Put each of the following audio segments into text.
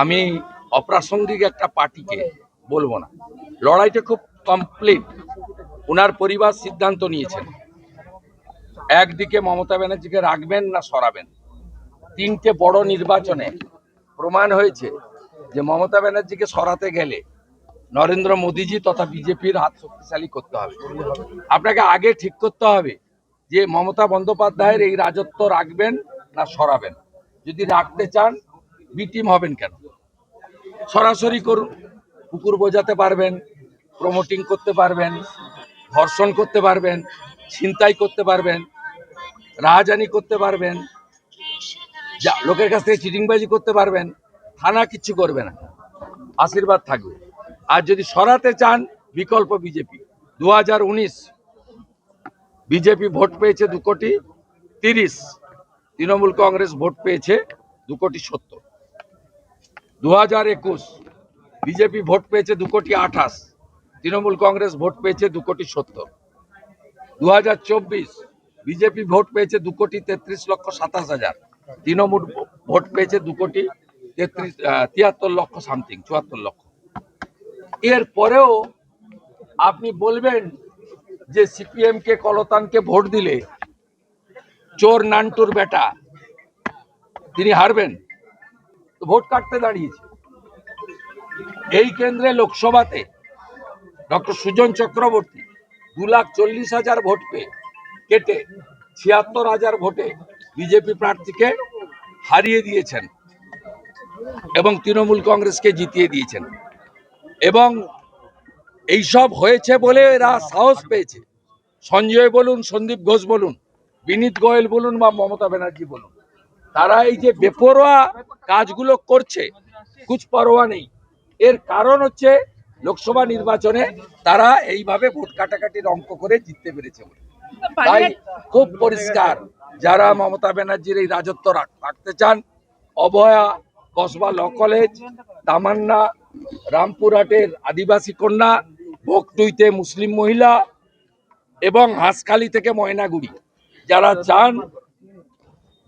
আমি অপ্রাসঙ্গিক একটা পার্টিকে বলবো না। লড়াইটা খুব কমপ্লিট। ওনার পরিবার সিদ্ধান্ত নিয়েছেন একদিকে মমতা ব্যানার্জিকে রাখবেন না সরাবেন। তিনটে বড় নির্বাচনে প্রমাণ হয়েছে যে মমতা ব্যানার্জিকে সরাতে গেলে নরেন্দ্র মোদীজি তথা বিজেপির হাত শক্তিশালী করতে হবে। আপনাকে আগে ঠিক করতে হবে যে মমতা বন্দ্যোপাধ্যায়ের এই রাজত্ব রাখবেন না সরাবেন। যদি রাখতে চান বি টিম হবেন কেন, সরাসরি করুন। কুকুর বোঝাতে পারবেন, প্রমোটিং করতে পারবেন, ধর্ষণ করতে পারবেন, ছিনতাই করতে পারবেন, রাহাজানি করতে পারবেন, লোকের কাছ থেকে চিটিংবাজি করতে পারবেন, থানা কিচ্ছু করবে না, আশীর্বাদ থাকবে। আর যদি সরাতে চান বিকল্প বিজেপি। 2019 বিজেপি ভোট পেয়েছে 2,30,00,000, তৃণমূল কংগ্রেস ভোট পেয়েছে 2,70,00,000। 2021 বিজেপি ভোট পেয়েছে 2,28,00,000, তৃণমূল কংগ্রেস ভোট পেয়েছে 2,70,00,000। 2024 বিজেপি ভোট পেয়েছে 2,33,27,000, তৃণমূল ভোট পেয়েছে 2,73,00,000 সামথিং, 74,00,000। এর পরেও আপনি বলবেন যে সিপিএম কে কলতানকে ভোট দিলে চোর নান্টুর বেটা তিনি হারবেন, তো ভোট কাটতে দাঁড়িয়েছে। এই কেন্দ্রে লোকসভাতে ডক্টর সুজন চক্রবর্তী 2,40,000 ভোট পেয়ে কেটে 76,000 ভোটে বিজেপি প্রার্থীকে হারিয়ে দিয়েছেন এবং তৃণমূল কংগ্রেসকে জিতিয়ে দিয়েছেন। এবং এইসব হয়েছে বলে এরা সাহস পেয়েছে। সঞ্জয় বলুন, সন্দীপ ঘোষ বলুন, বিনীত গোয়েল বলুন বা মমতা ব্যানার্জি বলুন, তারা এই যে বেপরোয়া কাজগুলো করছে, কুছ পরোয়া নেই। এর কারণ হচ্ছে লোকসভা নির্বাচনে তারা এইভাবে ভোট কাটাকাটির অঙ্ক করে জিততে পেরেছে বলে। তাই খুব পরিষ্কার, যারা মমতা ব্যানার্জির এই রাজত্ব রাখতে চান, অভয়া কসবা ল কলেজ, তামান্না রামপুরহাটের আদিবাসী কন্যা, বকটুইতে মুসলিম মহিলা এবং হাঁসখালি থেকে ময়নাগুড়ি, যারা চান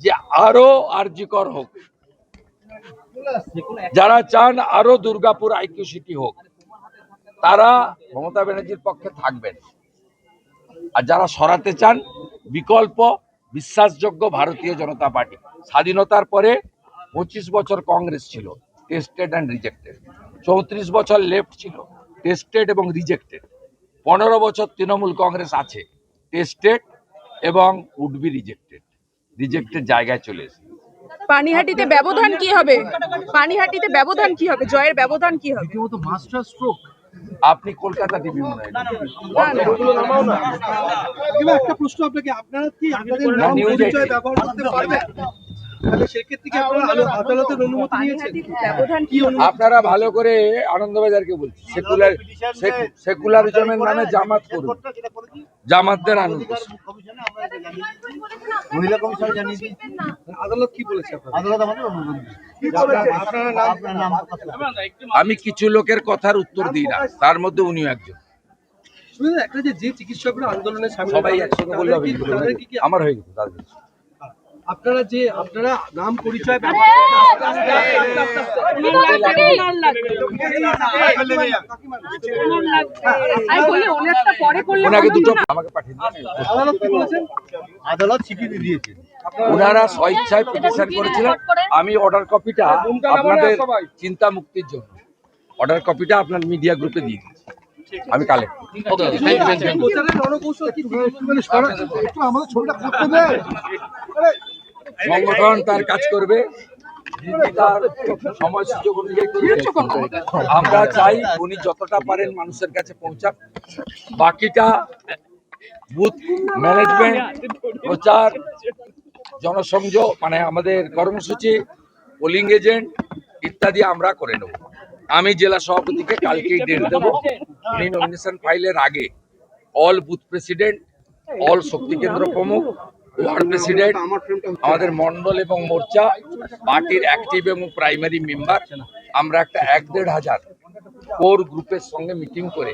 যে আরো আরজিকর হোক, যারা চান আরো দুর্গাপুর আইকিউ সিটি হোক, তারা মমতা ব্যানার্জির পক্ষে থাকবেন। আর যারা সরাতে চান বিকল্প বিশ্বাসযোগ্য ভারতীয় জনতা পার্টি। স্বাধীনতার পরে 25 বছর কংগ্রেস ছিল, টেস্টেড অ্যান্ড রিজেক্টেড। 34 বছর লেফট ছিল, টেস্টেড এবং রিজেক্টেড। 15 বছর তৃণমূল কংগ্রেস আছে, টেস্টেড এবং উড বি রিজেক্টেড। রিজেক্টেড জায়গায় চলে এসেছে। পানিহাটিতে ব্যবধান কি হবে? পানিহাটিতে ব্যবধান কি হবে? জয়ের ব্যবধান কি হবে? রীতিমতো মাস্টার স্ট্রোক। আপনি কলকাতা টিভি মনে হয় একটা প্রশ্ন আপনাকে, আপনারা কি আপনাদের নাম পরিচয় ব্যবহার করতে পারবেন? তাহলে সেক্ষেত্রে কি আপনারা আদালতের অনুমতি নিয়েছেন? ব্যবধান কি? আপনারা ভালো করে আনন্দবাজারকে বলছি, সেকুলারিজমের নামে জামাত করুন, জামাতদের আনন্দ। মহিলা কমিশন জানিয়েছি, আদালত কি বলেছে? আমি কিছু লোকের কথার উত্তর দিই না, তার মধ্যে উনিও একজন। একটা যে চিকিৎসকরা আন্দোলনে সামিল, সবাই একসঙ্গে বললে হবে, আমার হয়ে গেছে তাদের। আপনারা নাম পরিচয় ওনাকে দুটো আমাকে পাঠিয়ে দিন। আদালত স্বীকৃতি দিয়েছে। ওনারা স্বেচ্ছায় পিটিশন করেছিলেন। আমি অর্ডার কপিটা আপনাদের চিন্তা মুক্তির জন্য অর্ডার কপিটা আপনার মিডিয়া গ্রুপে দিয়ে দিচ্ছি, আমি কালেক্ট। সংগঠন তার কাজ করবে, তার সময় সুযোগ অনুযায়ী। আমরা চাই উনি যতটা পারেন মানুষের কাছে পৌঁছাক। বাকিটা বুথ ম্যানেজমেন্ট, প্রচার, জনসংযোগ, মানে আমাদের কর্মসূচি, পোলিং এজেন্ট ইত্যাদি আমরা করে নেব। আমি জেলা সভাপতিকে কালকেই ডেট দেবো। উনি নমিনেশন ফাইলের আগে অল বুথ প্রেসিডেন্ট, অল শক্তি কেন্দ্র প্রমুখ, ওয়ার্ড প্রেসিডেন্ট, আমাদের মন্ডল এবং মোর্চা, পার্টির অ্যাক্টিভ এবং প্রাইমারি মেম্বার, আমরা একটা 1-1.5 কোর গ্রুপের সঙ্গে মিটিং করে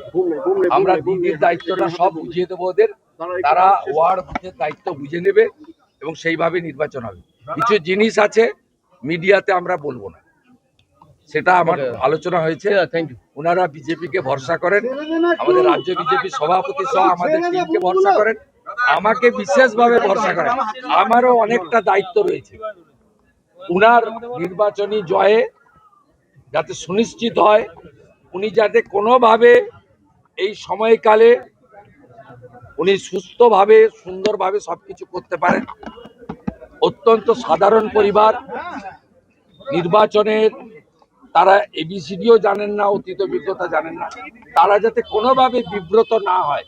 আমরা দিদির দায়িত্বটা সব বুঝিয়ে দেবো ওদের। তারা ওয়ার্ড বুথের দায়িত্ব বুঝে নেবে এবং সেইভাবে নির্বাচন হবে। কিছু জিনিস আছে মিডিয়াতে আমরা বলবো না। সেটা আমার আলোচনা হয়েছে। ওনারা বিজেপিকে ভরসা করেন, আমাদের রাজ্য বিজেপি সভাপতি সহ আমাদের টিমকে ভরসা করেন, আমাকে বিশেষভাবে ভরসা করেন। আমারও অনেকটা দায়িত্ব রয়েছে উনার নির্বাচনী জয়ে যাতে সুনিশ্চিত হয়, উনি যাতে কোনোভাবে এই সময়কালে উনি সুস্থভাবে সুন্দরভাবে সবকিছু করতে পারেন। অত্যন্ত সাধারণ পরিবার, নির্বাচনের তারা এবিসিডিও জানেন না, অতীত অভিজ্ঞতা জানেন না, তারা যাতে কোনোভাবে বিব্রত না হয়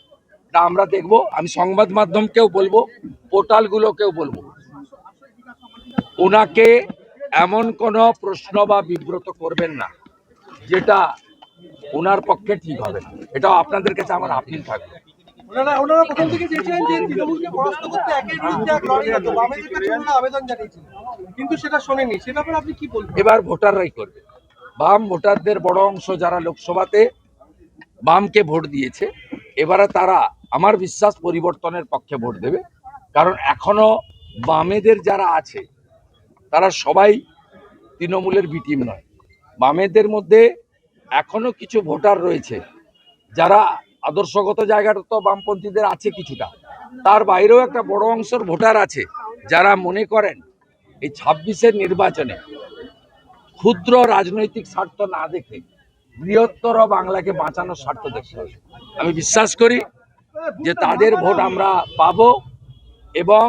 তা আমরা দেখব। আমি সংবাদ মাধ্যমকেও বলবো, পোর্টালগুলোকেও বলবো, ওনাকে এমন কোনো প্রশ্ন বা বিব্রত করবেন না যেটা ওনার পক্ষে ঠিক হবে না। এটাও আপনাদের কাছে আমার আপিল থাকবে। ওনারা প্রথম থেকে চেয়েছিলেন যে তৃণমূলকে পরাস্ত করতে একের বিরুদ্ধে এক লড়াই হতো, বামেদের কাছে ওনারা আবেদন জানিয়েছিলেন, কিন্তু সেটা শোনেনি। সে ব্যাপারে আপনি কি বলবেন? এবার ভোটাররাই করবে। বাম ভোটারদের বড় অংশ যারা লোকসভাতে বামকে ভোট দিয়েছে, এবারে তারা আমার বিশ্বাস পরিবর্তনের পক্ষে ভোট দেবে। কারণ এখনো বামেদের যারা আছে তারা সবাই তৃণমূলের বিটিম নয়। বামেদের মধ্যে এখনো কিছু ভোটার রয়েছে যারা আদর্শগত জায়গাটা তো বামপন্থীদের আছে কিছুটা, তার বাইরেও একটা বড় অংশের ভোটার আছে যারা মনে করেন এই 26-এর নির্বাচনে ক্ষুদ্র রাজনৈতিক স্বার্থ না দেখে বৃহত্তর বাংলাকে বাঁচানোর স্বার্থ দেখতে হবে। আমি বিশ্বাস করি যে তাদের ভোট আমরা পাবো, এবং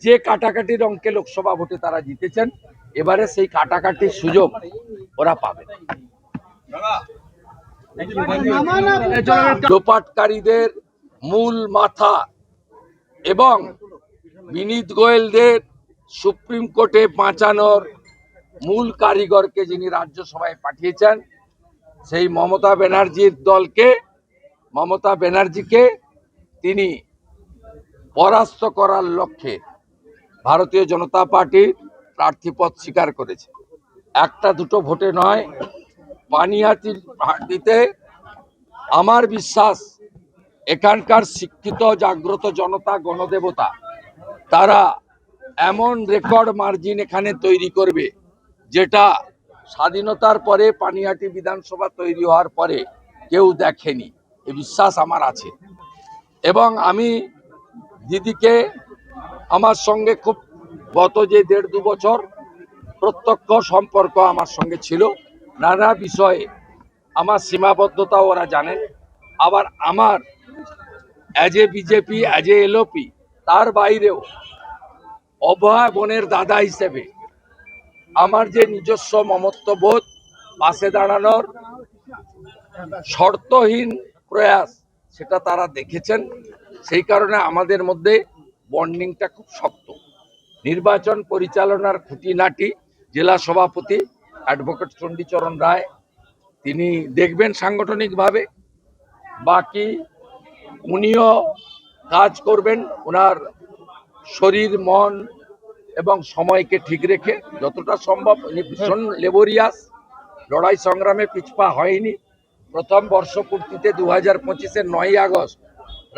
যে কাটাকাটির অঙ্কে লোকসভা ভোটে তারা জিতেছেন, এবারে সেই কাটাকাটির সুযোগ ওরা পাবে। লোপাটকারীদের মূল মাথা এবং বিনীত গোয়েলদের সুপ্রিম কোর্টে বাঁচানোর মূল কারিগরকে যিনি রাজ্যসভায় পাঠিয়েছেন, সেই মমতা ব্যানার্জির দলকে, মমতা ব্যানার্জিকে তিনি পরাস্ত করার লক্ষ্যে ভারতীয় জনতা পার্টির প্রার্থীপদ স্বীকার করেছে। একটা দুটো ভোটে নয়, পানিহাটিতে আমার বিশ্বাস এখানকার শিক্ষিত জাগ্রত জনতা, গণদেবতা, তারা এমন রেকর্ড মার্জিন এখানে তৈরি করবে যেটা স্বাধীনতার পরে পানিহাটি বিধানসভা তৈরি হওয়ার পরে কেউ দেখেনি। এই বিশ্বাস আমার আছে। এবং আমি দিদিকে, আমার সঙ্গে খুব গত যে 1.5-2 বছর প্রত্যক্ষ সম্পর্ক আমার সঙ্গে ছিল, নানা বিষয়ে আমার সীমাবদ্ধতা ওরা জানেন। আবার আমার as a BJP, as a LOP, তার বাইরেও অভয়া বোনের দাদা হিসেবে আমার যে নিজস্ব মমত্ববোধ, পাশে দাঁড়ানোর শর্তহীন প্রয়াস, সেটা তারা দেখেছেন। সেই কারণে আমাদের মধ্যে বন্ডিংটা খুব শক্ত। নির্বাচন পরিচালনার খুঁটিনাটি জেলা সভাপতি অ্যাডভোকেট চণ্ডীচরণ রায় তিনি দেখবেন সাংগঠনিকভাবে, বাকি উনিও কাজ করবেন ওনার শরীর, মন এবং সময়কে ঠিক রেখে যতটা সম্ভব। উনি ভীষণ লেবোরিয়াস, লড়াই সংগ্রামে পিছপা হয়নি। প্রথম বর্ষপূর্তিতে 2025-এর 9ই আগস্ট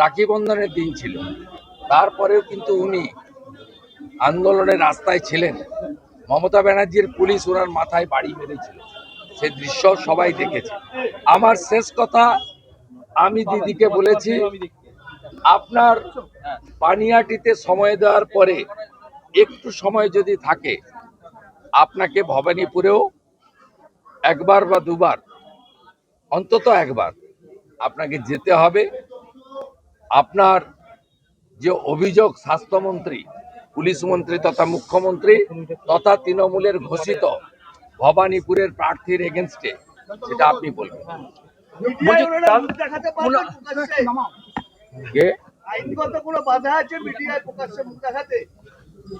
রাখি বন্ধনের দিন ছিল, তারপরেও কিন্তু উনি আন্দোলনের রাস্তায় ছিলেন। মমতা ব্যানার্জির পুলিশ ওনার মাথায় বাড়ি মেরেছিল, সে দৃশ্য সবাই দেখেছে। আমার শেষ কথা, আমি দিদিকে বলেছি, আপনার পানিহাটিতে সময় দেওয়ার পরে একটু সময় যদি থাকে, আপনাকে ভবানীপুরেও একবার বা দুবার, অন্তত একবার আপনাকে যেতে হবে। আপনার যে অভিযোগ স্বাস্থ্যমন্ত্রী, পুলিশ মন্ত্রী তথা মুখ্যমন্ত্রী তথা তৃণমূলের ঘোষিত ভবানীপুরের প্রার্থীর এগেনস্টে, সেটা আপনি বলবেন।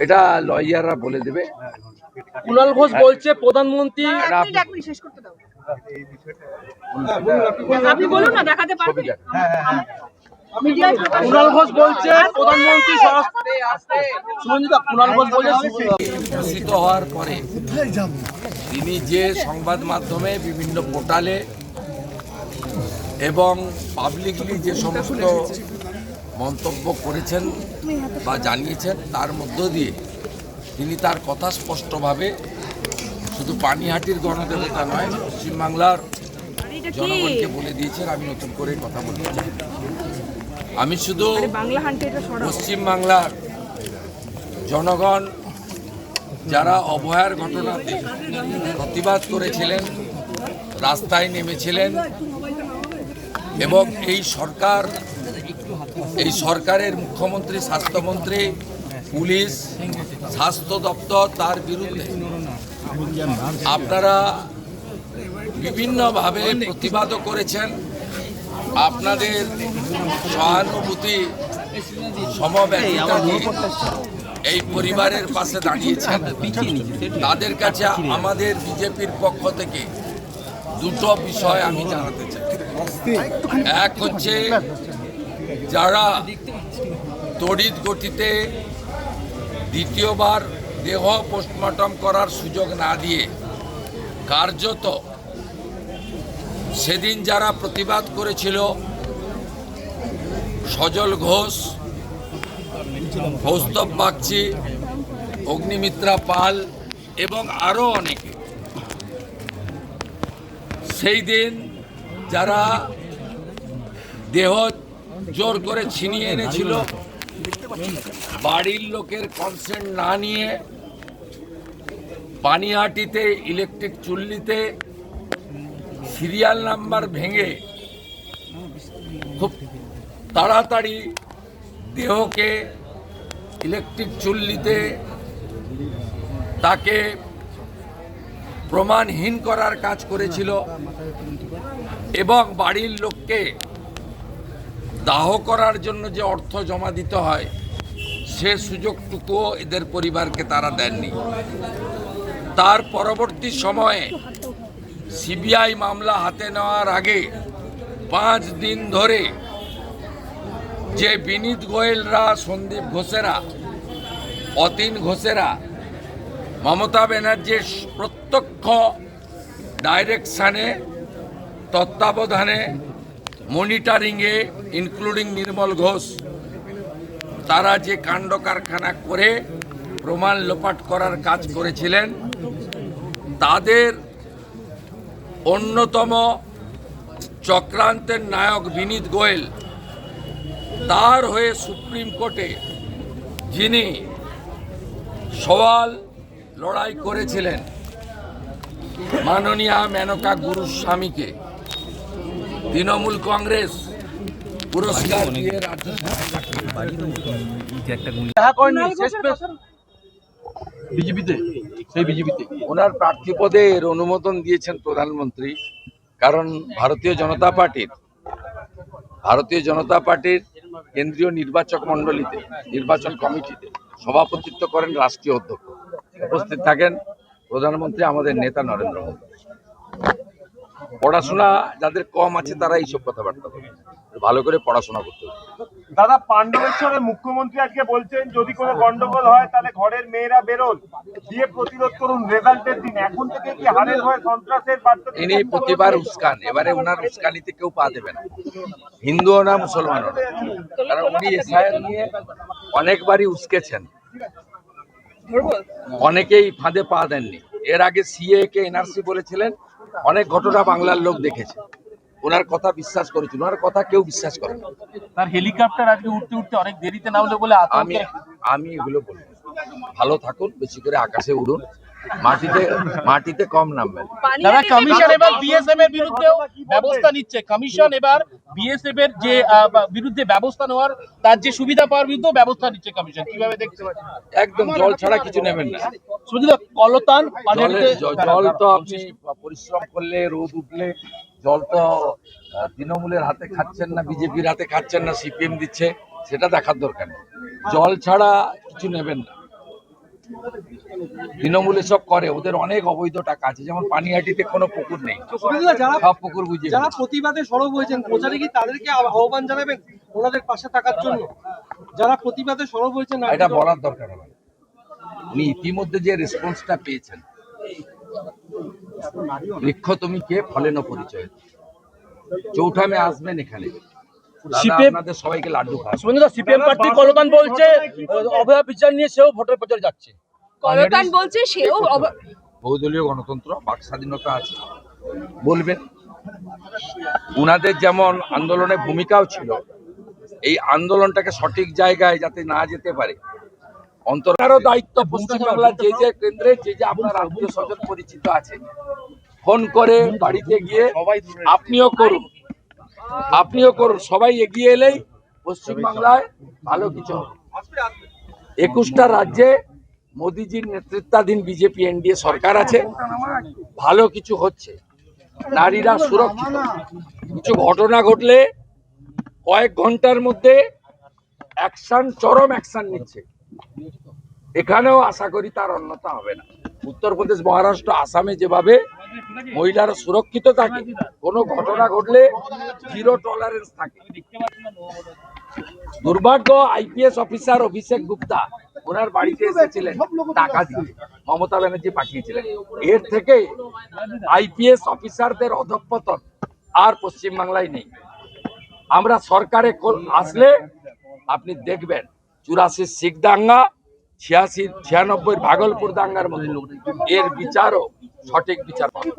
এটা লয়াররা বলে দেবে। কুণাল ঘোষ বলছে প্রধানমন্ত্রী, আপনি শেষ করতে দাও। আপনি বলুন না, দেখাতে পারবেন। কুণাল ঘোষ বলছে প্রধানমন্ত্রী কুণাল ঘোষ বলছে ঘোষিত হওয়ার পরে তিনি যে সংবাদ মাধ্যমে, বিভিন্ন পোর্টালে এবং পাবলিকলি যে সমস্ত মন্তব্য করেছেন বা জানিয়েছেন, তার মধ্য দিয়ে তিনি তার কথা স্পষ্টভাবে শুধু পানিহাটির গণদেবতা নয়, পশ্চিমবাংলার জনগণকে বলে দিয়েছেন। আমি নতুন করে কথা বলতে চাই না। আমি শুধু বাংলা হান্টে এটা সরাও। পশ্চিমবাংলার জনগণ যারা অবহেলার ঘটনাতে প্রতিবাদ করেছিলেন, রাস্তায় নেমেছিলেন এবং এই সরকারের মুখ্যমন্ত্রী, স্বাস্থ্যমন্ত্রী, পুলিশ, স্বাস্থ্য দপ্তর তার বিরুদ্ধে আপনারা বিভিন্নভাবে প্রতিবাদও করেছেন। আপনাদের সহানুভূতি সমব্যক্তিতা নিয়ে এই পরিবারের পাশে দাঁড়িয়েছেন। তাদের কাছে আমাদের বিজেপির পক্ষ থেকে দুটো বিষয় আমি জানাতে চাই। এক হচ্ছে, যারা তড়িৎ গতিতে দ্বিতীয়বার দেহ পোস্টমর্টম করার সুযোগ না দিয়ে কার্যত সেদিন যারা প্রতিবাদ করেছিল, সজল ঘোষ, কৌস্তব বাগচি, অগ্নিমিত্রা পাল এবং আরও অনেকে, সেই দিন যারা দেহ জোর করে ছিনিয়ে এনেছিল, বাড়ির লোকের কনসেন্ট না নিয়ে পানিহাটিতে ইলেকট্রিক চুল্লিতে সিরিয়াল নাম্বার ভেঙে খুব তাড়াতাড়ি দেহকে ইলেকট্রিক চুল্লিতে তাকে প্রমাণহীন করার কাজ করেছিল এবং বাড়ির লোককে দাহ করার জন্য যে অর্থ জমা দিতে হয় সে সুযোগটুকুও এদের পরিবারকে তারা দেননি। তার পরবর্তী সময়ে সিবিআই মামলা হাতে নেওয়ার আগে 5 দিন ধরে যে বিনীত গোয়েলরা, সন্দীপ ঘোষেরা, অতীন ঘোষেরা মমতা ব্যানার্জির প্রত্যক্ষ ডাইরেকশানে, তত্ত্বাবধানে, মনিটরিংয়ে, ইনক্লুডিং নির্মল ঘোষ, তারা যে কাণ্ড কারখানা করে প্রমাণ লোপাট করার কাজ করেছিলেন, তাদের অন্যতম চক্রান্তের নায়ক বিনীত গোয়েল, তার হয়ে সুপ্রিম কোর্টে যিনি সওয়াল লড়াই করেছিলেন, মাননীয়া মেনকা গুরুস্বামীকে তৃণমূল কংগ্রেস পুরস্কার দিয়ে দেখা করেননি শেষ বিজেপিতে, সেই বিজেপিতে ওনার প্রার্থী পদের অনুমোদন দিয়েছেন প্রধানমন্ত্রী। কারণ ভারতীয় জনতা পার্টির কেন্দ্রীয় নির্বাচক মণ্ডলীতে, নির্বাচন কমিটিতে সভাপতিত্ব করেন রাষ্ট্রীয় অধ্যক্ষ। উপস্থিত থাকেন প্রধানমন্ত্রী, আমাদের নেতা নরেন্দ্র মোদী। পড়াশোনা যাদের কম আছে তারা এইসব কথাবার্তা বলে, ভালো করে পড়াশোনা করতে হবে। দাদা, পাণ্ডবেশ্বরে মুখ্যমন্ত্রী আজকে বলছেন যদি কোনো গন্ডগোল হয় তাহলে ঘরের মেয়েরা বেরোন, দিয়ে প্রতিরোধ করুন রেজাল্টের দিন। এখন থেকে কি হারের ভয়, সন্ত্রাসের বার্তা? ইনি প্রতিবার উস্কান, এবারে ওনার উস্কানিতে কেউ পা দেবে না, হিন্দুও না মুসলমানও না। কারণ উনি এসআইআর নিয়ে অনেকবারই উস্কেছেন, অনেকেই ফাঁদে পা দেননি। এর আগে সিএ কে এনআরসি বলেছিলেন, অনেক ঘটনা বাংলার লোক দেখেছে, ওনার কথা বিশ্বাস করেছিল, ওনার কথা কেউ বিশ্বাস করে না। তার হেলিকপ্টার আজকে উঠতে উঠতে অনেক দেরিতে নামলো বলে আমি এগুলো বলবো, ভালো থাকুন, বেশি করে আকাশে উড়ুন, মাটিতে কম নামবেন। দাদা, কমিশন এবার বিএসএফ এর বিরুদ্ধেও ব্যবস্থা নিচ্ছে। কমিশন এবার বিএসএফ এর যে বিরুদ্ধে ব্যবস্থা নেওয়ার, তার যে সুবিধা পাওয়ার বিরুদ্ধেও ব্যবস্থা নিচ্ছে কমিশন। কিভাবে দেখতে পাচ্ছেন? একদম জল ছাড়া কিছু নেবেন না। শুধু কলতান জল তো আপনি পরিশ্রম করলে, রোদ উঠলে জল তো তৃণমূলের হাতে খাচ্ছেন না, বিজেপির হাতে খাচ্ছেন না, সিপিএম দিচ্ছে, সেটা দেখার দরকার নেই। জল ছাড়া কিছু নেবেন না। তৃণমূল সব করে, ওদের অনেক অবৈধ টাকা আছে, যেমন পানিহাটিতে কোনো পুকুর নেই, সব পুকুর বুঝিয়ে। যারা প্রতিবাদে সরব হয়েছেন, প্রচারে কি তাদেরকে আহ্বান জানাবেন ওনাদের পাশে থাকার জন্য? যারা প্রতিবাদে সরব হয়েছেন, এটা বলার দরকার হবে। উনি ইতিমধ্যে যে রেসপন্সটা পেয়েছেন, বৃক্ষ তুমি কে ফলেন পরিচয়, চৌঠামে আসবেন এখানে, আপনাদের সবাইকে লাড্ডু খাওয়া। সিপিএম প্রার্থী কলতান বলছে অভয়া বিচার নিয়ে সেও ভোটের প্রচার যাচ্ছে। কলতান বলছে সেও বহুদলীয় গণতন্ত্র, বাক স্বাধীনতা আছে, বলবেন। উনাদের যেমন আন্দোলনে ভূমিকাও ছিল, এই আন্দোলনটাকে সঠিক জায়গায় যাতে না যেতে পারে অন্তরারও দায়িত্ব। পশ্চিমবাংলার যে যে কেন্দ্রে যে যে আপনার আত্মীয় স্বজন পরিচিত আছে, ফোন করে বাড়িতে গিয়ে আপনিও করুন, সবাই এগিয়ে এলেই পশ্চিমবাংলায় ভালো কিছু হবে। 21টা রাজ্যে মোদিজির নেতৃত্বাধীন বিজেপি এনডিএ সরকার আছে, ভালো কিছু হচ্ছে, নারীরা সুরক্ষিত। কিছু ঘটনা ঘটলে কয়েক ঘন্টার মধ্যে অ্যাকশন, চরম অ্যাকশন নিচ্ছে। এখানেও আশা করি তার অন্যতা হবে না। উত্তরপ্রদেশ, মহারাষ্ট্র, আসামে যেভাবে মহিলারা সুরক্ষিত থাকে, কোনো ঘটনা ঘটলে জিরো টলারেন্স থাকে। দুর্ভাগ্য, আইপিএস অফিসার অভিষেক গুপ্তা ওনার বাড়িতে এসেছিলেন টাকা দিয়ে, মমতা ব্যানার্জি পাঠিয়েছিলেন। এর থেকে আইপিএস অফিসারদের অধঃপতন আর পশ্চিমবাংলায় নেই। আমরা সরকারে আসলে আপনি দেখবেন 84 শিখ দাঙ্গা, 96 ভাগলপুর দাঙ্গার মতো এর বিচারও সঠিক বিচার পাবে।